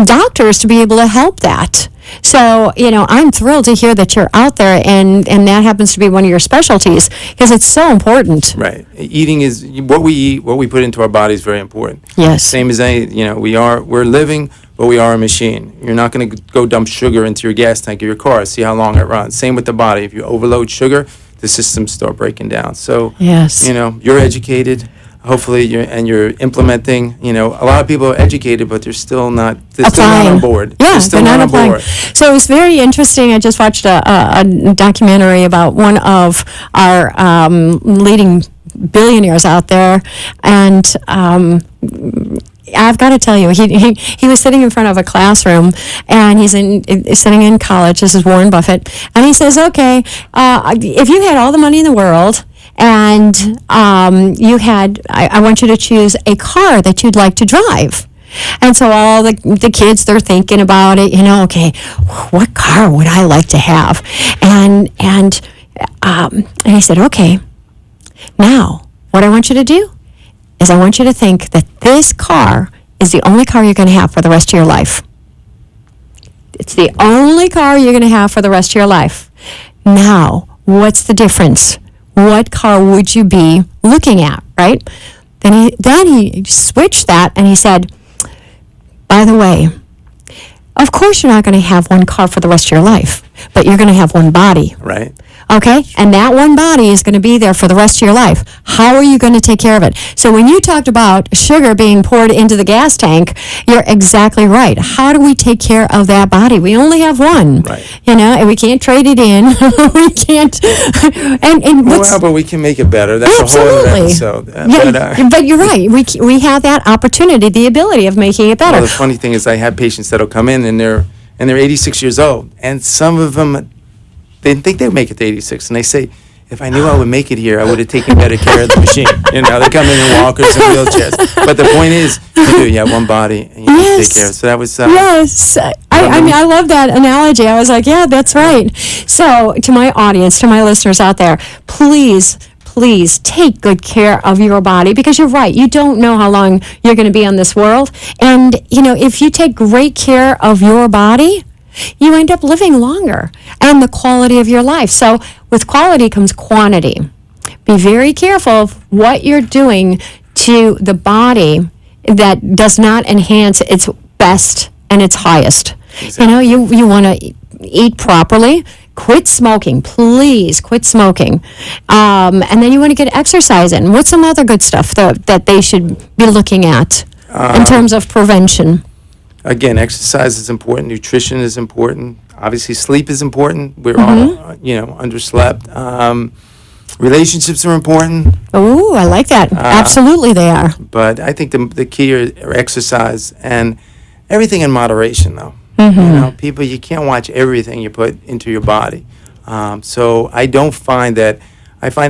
doctors to be able to help that. So, I'm thrilled to hear that you're out there and that happens to be one of your specialties because it's so important. Right. Eating is what we eat, what we put into our body is very important. Yes. Same as we're living, but we are a machine. You're not going to go dump sugar into your gas tank of your car, see how long it runs. Same with the body. If you overload sugar, the systems start breaking down. So, Yes. you're educated. Hopefully, you're implementing. A lot of people are educated, but they're still not on board. Yeah, they're still they're not on applying. board. So it was very interesting. I just watched a documentary about one of our leading billionaires out there, and I've got to tell you, he was sitting in front of a classroom, and he's sitting in college. This is Warren Buffett, and he says, "Okay, if you had all the money in the world." And I want you to choose a car that you'd like to drive. And so all the kids, they're thinking about it, okay, what car would I like to have? And he said, okay, now what I want you to do is I want you to think that this car is the only car you're going to have for the rest of your life. It's the only car you're going to have for the rest of your life. Now, what's the difference? What car would you be looking at, right? Then he switched that and he said, by the way, of course you're not going to have one car for the rest of your life, but you're going to have one body. Right. Okay? And that one body is going to be there for the rest of your life. How are you going to take care of it? So when you talked about sugar being poured into the gas tank, you're exactly right. How do we take care of that body? We only have one. Right. And we can't trade it in. We can't. But we can make it better. That's Absolutely. a whole other episode. But you're right. We have that opportunity, the ability of making it better. Well, the funny thing is I have patients that'll come in and they're 86 years old, and some of them, they didn't think they would make it to 86, and they say, if I knew I would make it here, I would have taken better care of the machine. They come in walkers and wheelchairs. But the point is, you have one body, and you need to take care of it. So that was... yes. I love that analogy. I was like, yeah, that's right. So to my audience, to my listeners out there, please take good care of your body because you're right. You don't know how long you're going to be on this world. And, if you take great care of your body, you end up living longer and the quality of your life. So with quality comes quantity. Be very careful of what you're doing to the body that does not enhance its best and its highest. Exactly. You want to eat properly. Quit smoking. Please quit smoking. And then you want to get exercise in. What's some other good stuff that they should be looking at in terms of prevention? Again, exercise is important. Nutrition is important. Obviously, sleep is important. We're all, underslept. Relationships are important. Oh, I like that. Absolutely, they are. But I think the key are exercise and everything in moderation, though. People, you can't watch everything you put into your body. So I find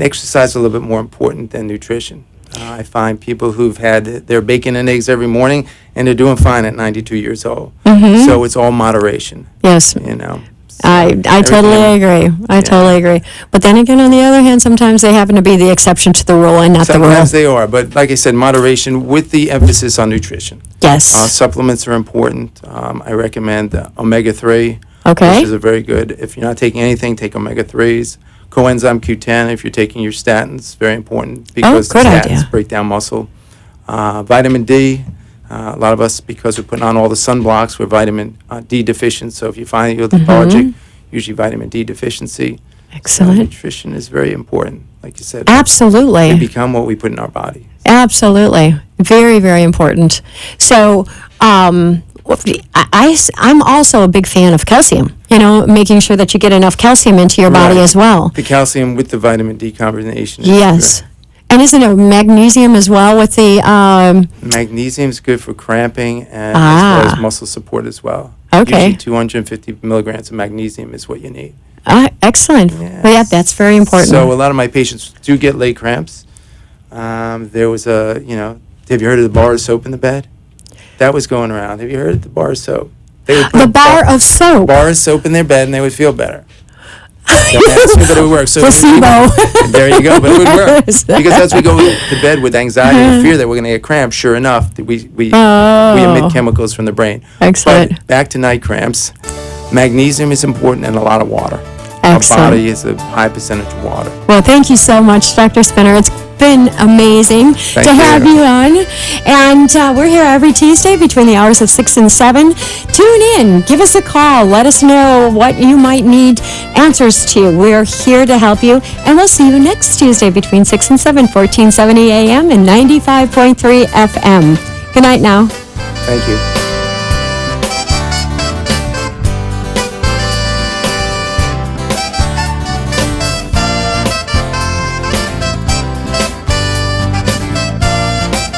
exercise a little bit more important than nutrition. I find people who've had their bacon and eggs every morning and they're doing fine at 92 years old. So it's all moderation. Yes. I totally agree. I totally agree. But then again, on the other hand, sometimes they happen to be the exception to the rule and not the rule. Sometimes they are, but like I said, moderation with the emphasis on nutrition. Yes. Supplements are important. I recommend omega-3, Okay. which is a very good. If you're not taking anything, take omega-3s. Coenzyme Q10, if you're taking your statins, very important because the good statins idea. break down muscle. Vitamin D. A lot of us, because we're putting on all the sunblocks, we're vitamin D deficient. So if you find you're lethargic, usually vitamin D deficiency. Excellent. Nutrition is very important, like you said. Absolutely. We become what we put in our body. Absolutely. Very, very important. So, I'm also a big fan of calcium, making sure that you get enough calcium into your body Right. as well. The calcium with the vitamin D combination. is Yes. And isn't it magnesium as well with the, good. Magnesium is good for cramping and as well as muscle support as well. Okay. Usually 250 milligrams of magnesium is what you need. excellent. Yes. Well, yeah, that's very important. So a lot of my patients do get leg cramps. There was have you heard of the bar of soap in the bed? That was going around. Have you heard of the bar of soap? They would put The a bar of soap. bar of soap in their bed and they would feel better. Don't ask me, but it would work. So Placebo. there you go, but it would work. Because as we go to bed with anxiety and fear that we're going to get cramps, sure enough, we emit chemicals from the brain. Excellent. But back to night cramps. Magnesium is important and a lot of water. Excellent. Our body is a high percentage of water. Well, thank you so much, Dr. Spinner. It's been amazing to have you on. And we're here every Tuesday between the hours of 6 and 7. Tune in. Give us a call. Let us know what you might need answers to. We're here to help you. And we'll see you next Tuesday between 6 and 7, 1470 AM and 95.3 FM. Good night now. Thank you.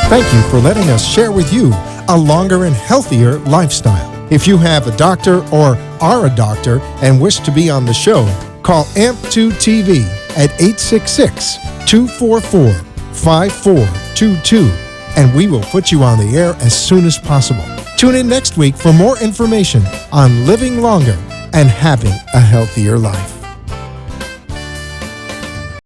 Thank you for letting us share with you a longer and healthier lifestyle. If you have a doctor or are a doctor and wish to be on the show, call AMP2 TV at 866-244-5422 and we will put you on the air as soon as possible. Tune in next week for more information on living longer and having a healthier life.